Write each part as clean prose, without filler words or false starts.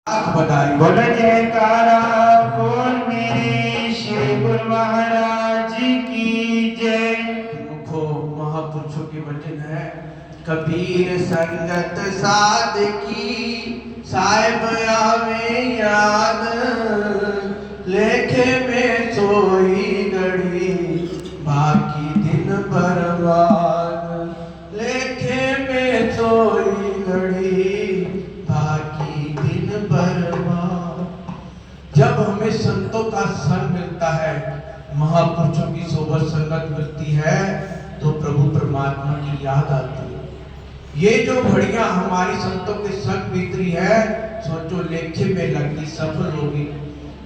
बधाई। बोलो जयकारा बोल मेरे श्री गुरु महाराज की जय। मुखो महापुरुषों के वचन है। कबीर संगत साध की साहिब आवे याद, लेखे में सोई घड़ी बाकी दिन बर्बाद। लेखे में सोई घड़ी बाकी दिन बर्बाद। जब हमें संतों का संग मिलता है, महापुरुषों की सोबत संगत मिलती है, तो प्रभु परमात्मा की याद आती है। ये जो घड़ियां हमारी संतों के संग बीत रही है, सोचो लेखे में लगती सफल होगी।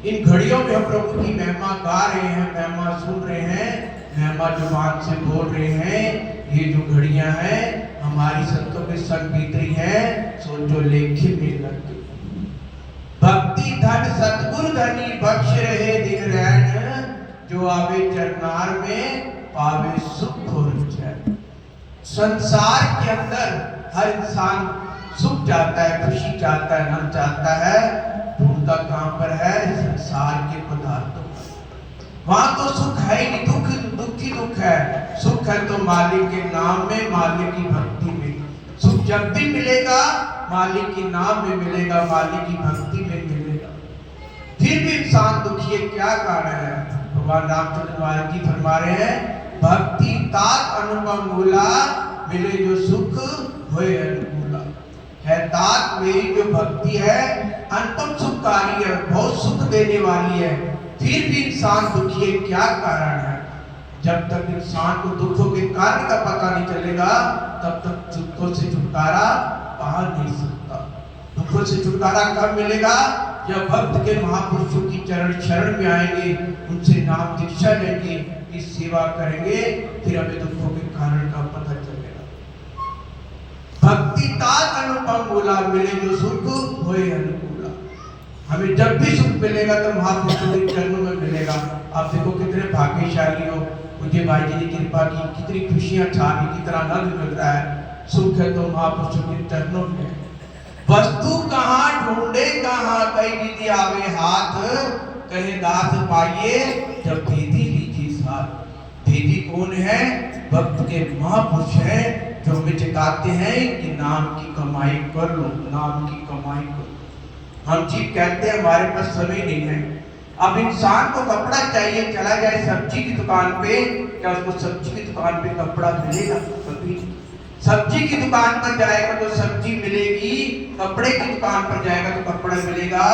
इन घड़ियों में हम प्रभु की महिमा गा रहे हैं, महिमा सुन रहे हैं, महिमा जुबान से बोल रहे हैं। ये जो घड़ियां हैं हमारी संतों के संग बीत रही है, सोचो लेखे में लगती। भक्ति धन सतगुरु धनी बख्श रहे दिन रैन, जो आवे चरनार में पावे सुख और चैन। संसार के अंदर हर इंसान सुख चाहता है, खुशी चाहता है, आनंद चाहता है, ढूंढता कहां पर है? संसार के पदार्थों पर। वहां तो सुख है ही नहीं, दुख ही दुख है। सुख है तो मालिक के नाम में, मालिक की भक्ति में। सुख जब भी मिलेगा मालिक के नाम में मिलेगा, मालिक की भक्ति में मिलेगा। फिर भी इंसान दुखी है, क्या कारण है? भगवान रामचंद्र महाराज जी फरमा रहे हैं, भक्ति तात अनुपम मूला, मिले जो सुख होए अनुकूला। है तात मेरी जो भक्ति है अनुपम सुखकारी है, बहुत सुख देने वाली है। फिर भी इंसान दुखी है, क्या कारण है? जब तक इंसान को दुखों के कारण का पता नहीं चलेगा, तब तक दुखों से छुटकारा पा नहीं सकता। दुखों से छुटकारा कब मिलेगा? जब भक्त के महापुरुषों की चरण शरण में आएंगे, उनसे नाम दीक्षा लेंगे, की सेवा करेंगे, फिर हमें दुखों के कारण का पता चलेगा। भक्ति तात अनुपम मूला, मिले जो सुख होए अनुकूला। हमें जब भी सुख मिलेगा तो महापुरुषों के चरणों में मिलेगा। आप देखो कितने भाग्यशाली हो, मुझे भाई जी ने कृपा की, कितनी खुशियां छा गई, कितना आनंद मिल रहा है। सुख है तो महापुरुषों के चरणों में। वस्तु कहाँ ढूंढे कहाँ, कई विधि आवे हाथ, कहे दास पाइए जब भेदी लीजिए साथ। भेदी कौन है? भक्त के महापुरुष हैं, जो हमें चिताते हैं कि नाम की कमाई कर लो, नाम की कमाई कर लो। हम जी कहते हैं हमारे पास समय नहीं है। अब इंसान को कपड़ा चाहिए, चला जाए सब्जी की दुकान पे, क्या उसको सब्जी की दुकान पे कपड़ा मिलेगा? कभी। सब्जी की दुकान पर जाएगा तो सब्जी मिलेगी, कपड़े की दुकान पर जाएगा तो कपड़ा मिलेगा।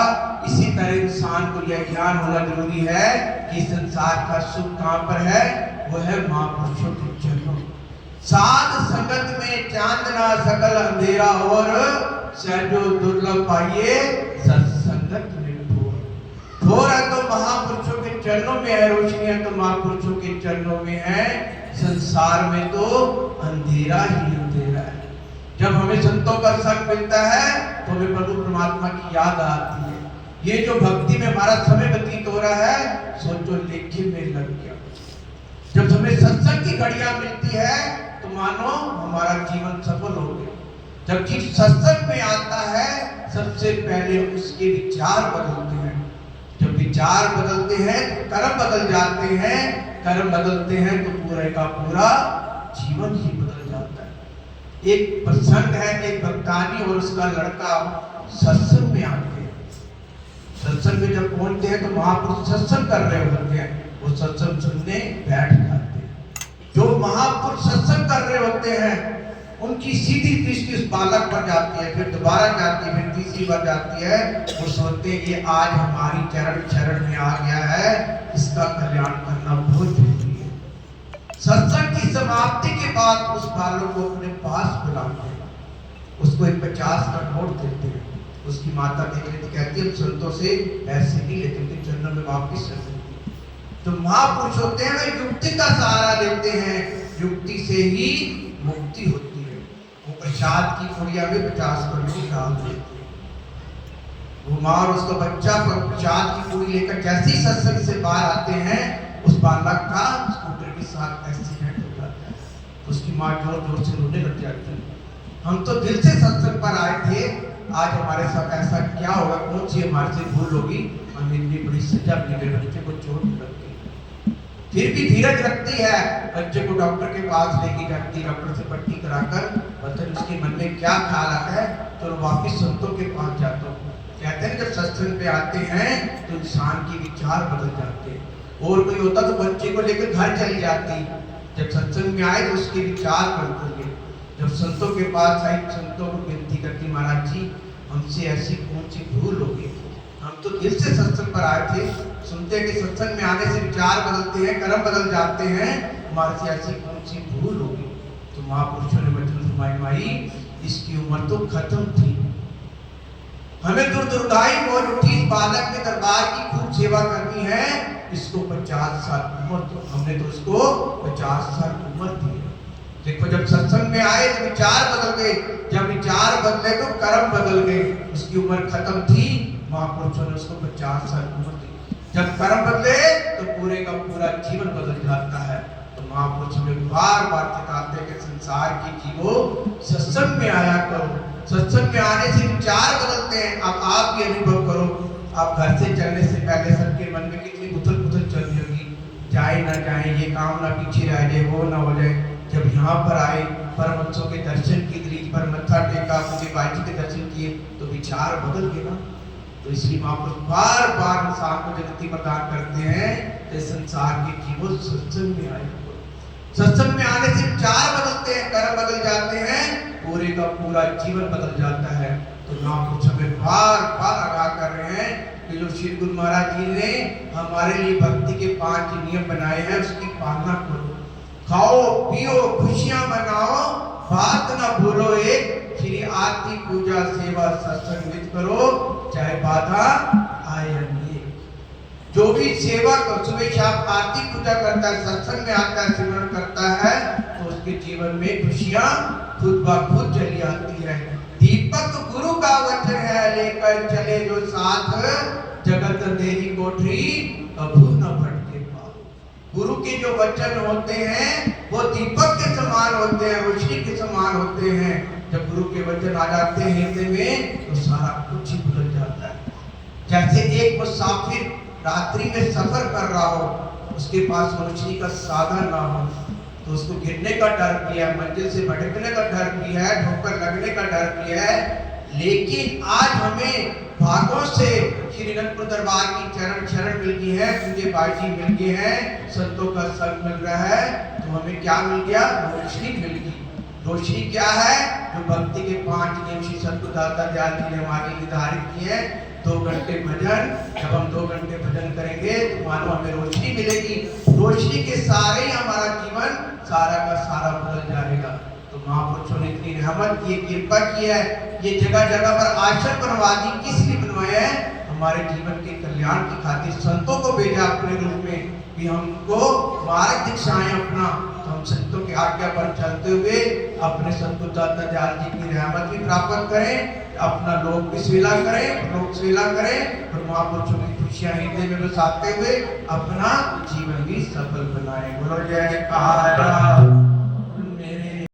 इसी तरह इंसान को यह ज्ञान होना जरूरी है कि संसार का सुख कहां पर है? वो है महापुरुषों के चरणों। साध संगत में चांदना सकल अंधेरा, और सहजो दुर्लभ पाइए सत्संगत में ठोर। ठोर है तो महापुरुषों के चरणों में है, रोशनी है तो महापुरुषों के चरणों में है। संसार में तो अंधेरा ही अंधेरा है। जब हमें संतों का संग मिलता है तो हमें प्रभु परमात्मा की याद आती है। ये जो भक्ति में हमारा समय व्यतीत हो रहा है, सोचो लेखे में लग गया। जब हमें सत्संग की घड़ियां मिलती है तो मानो हमारा जीवन सफल हो गया। जब जीव सत्संग में आता है, सबसे पहले उसके विचार बदलते हैं। जब विचार बदलते हैं तो कर्म बदल जाते हैं, कर्म बदलते हैं तो पूरे का पूरा जीवन ही बदल जाता है। एक प्रसंग है, एक भक्तानी और उसका लड़का सत्संग में आते हैं। सत्संग में जब पहुंचते हैं तो महापुरुष सत्संग कर रहे होते हैं, वो सत्संग सुनने बैठ जाते हैं। जो महापुरुष सत्संग कर रहे होते हैं, उनकी सीधी दृष्टि उस बालक पर जाती है, फिर दोबारा जाती है, फिर तीसरी बार जाती है। वो सोचते हैं ये आज हमारी चरण शरण में आ गया है, इसका कल्याण करना बहुत जरूरी है। सत्संग की समाप्ति के बाद उस बालक को अपने पास बुलाते हैं, उसको एक 50 का नोट देते हैं। उसकी माता देख रही थी, कहती है हम संतों से पैसे नहीं लेते, उनके चरणों में वापिस रख देते हैं। तो महापुरुष होते हैं वे युक्ति का सहारा लेते हैं, युक्ति से ही मुक्ति होती है। वो प्रसाद की पुड़िया में 50 रुपये डाल देते हैं। वो माँ और उसका बच्चा प्रसाद की पूरी लेकर जैसे ही सत्संग से बाहर आते हैं, उस बालक का स्कूटर के साथ एक्सीडेंट हो जाता है। उसकी माँ जोर जोर से रोने लग जाती है। हम तो दिल से सत्संग पर आए थे, आज हमारे साथ ऐसा क्या होगा, कौन सी हमारे से भूल होगी, हम इतनी बड़ी सजा अपने मेरे बच्चे को चोट लगती। फिर भी धीरज रखती है, बच्चे को डॉक्टर के पास लेके जाती, डॉक्टर से पट्टी कराकर पता नहीं उसके मन में क्या ख्याल आता है, तो वापिस संतों के पास जाता हूँ। कहते हैं जब सत्संग पे आते हैं तो इंसान के विचार बदल जाते हैं। और कोई होता तो बच्चे को लेकर घर चली जाती, जब सत्संग में आए तो उसके विचार बदल गए। जब संतों के पास आई, संतों को विनती करती, महाराज जी हमसे ऐसी कौन सी भूल हो गई, हम तो दिल से सत्संग पर आए थे, सुनते हैं कि सत्संग में आने से विचार बदलते हैं, कर्म बदल जाते हैं, हमारे से ऐसी कौन सी भूल हो गई। तो महापुरुषों ने वचन फरमाए, माई इसकी उम्र तो खत्म थी, हमें दुर्दाई बोल उठी, इस बालक के दरबार की खूब सेवा करनी है, इसको 50 साल उम्र दो। हमने तो उसको 50 साल उम्र दी। देखो जब सत्संग में आए तो विचार बदल गए, जब विचार बदले तो कर्म बदल गए। उसकी उम्र खत्म थी, महापुरुषों ने उसको 50 साल उम्र दी। जब कर्म बदले तो पूरे का पूरा जीवन बदल जाता है। तो महापुरुष हमें बार बार बताते हैं कि संसार के जीवो सत्संग में आया करो, सत्संग में आने से विचार बदलते हैं। अब आप भी अनुभव करो, आप घर से चलने से पहले सबके मन में कितनी उथल पुथल चल रही होगी, जाए ना जाए, ये काम ना पीछे रह जाए, वो ना हो जाए। जब यहाँ पर आए, परमहंसों के दर्शन की, दरीज पर मत्था टेका, मुझे बाजी के दर्शन किए, तो विचार बदल गए ना। तो इसलिए महापुरुष बार बार इंसान को जगती प्रदान करते हैं कि संसार के जीवों सत्संग में आए। सत्संग में आने से विचार बदलते हैं, कर्म बदल जाते हैं, पूरे का पूरा जीवन बदल जाता है। तो महापुरुष हमें बार बार आगाह कर रहे हैं कि जो श्री गुरु महाराज जी ने हमारे लिए भक्ति के 5 नियम बनाए हैं, उसकी पालना करो। खाओ पियो खुशियां मनाओ, बात ना भूलो एक, श्री आरती पूजा सेवा सत्संग नित करो, चाहे बाधा आए नहीं। जो भी सेवा कर, सुबह शाम आरती पूजा करता है, सत्संग में आता है, सिमरन करता है, तो उसके जीवन में खुशियां खुद ब खुद चली आती है। दीपक गुरु का वचन है, लेकर चले जो साथ, जगत अंधेरी कोठरी कभू न भटके पाओ। गुरु के जो वचन होते हैं वो दीपक के समान होते हैं, रोशनी के समान होते हैं। जब गुरु के वचन आ जाते हैं हृदय में तो सारा कुछ ही बदल जाता है। जैसे एक मुसाफिर रात्रि में सफर कर रहा हो, उसके पास रोशनी का साधन ना हो, तो उसको गिरने का डर भी है, मंजिल से भटकने का डर भी है, ठोकर लगने का डर भी है। लेकिन आज हमें भागों से श्री अनंतपुर दरबार की चरण शरण मिल गई है, मुझे बाजी मिल गए हैं, संतों का संग मिल रहा है, तो हमें क्या मिल गया, रोशनी मिल गई। रोशनी क्या है, जो भक्ति के 5 नियम श्री सतगुरु दाता दयाल जी ने हमारे निर्धारित किए हैं। 2 घंटे भजन, जब हम 2 घंटे भजन करेंगे तो मानो हमें रोशनी मिलेगी, रोशनी के सारे ही हमारा जीवन सारा का सारा बदल जाएगा। तो महापुरुषों ने इतनी रहमत की, कृपा की है, ये जगह जगह पर आश्रम बनवा दी, किस लिए बनवाया है, हमारे जीवन के कल्याण की खातिर संतों को भेजा अपने रूप में कि हमको मार्ग दिखाएं अपना। तो हम संतों की आज्ञा पर चलते हुए अपने सतगुरु दाता दयाल जी की रहमत भी प्राप्त करें, अपना लोक भी सेवा करें, लोक सेवा करें, और महापुरुषों की खुशियां हृदय में बसाते हुए अपना जीवन भी सफल बनाएं। बोलो जय कारा।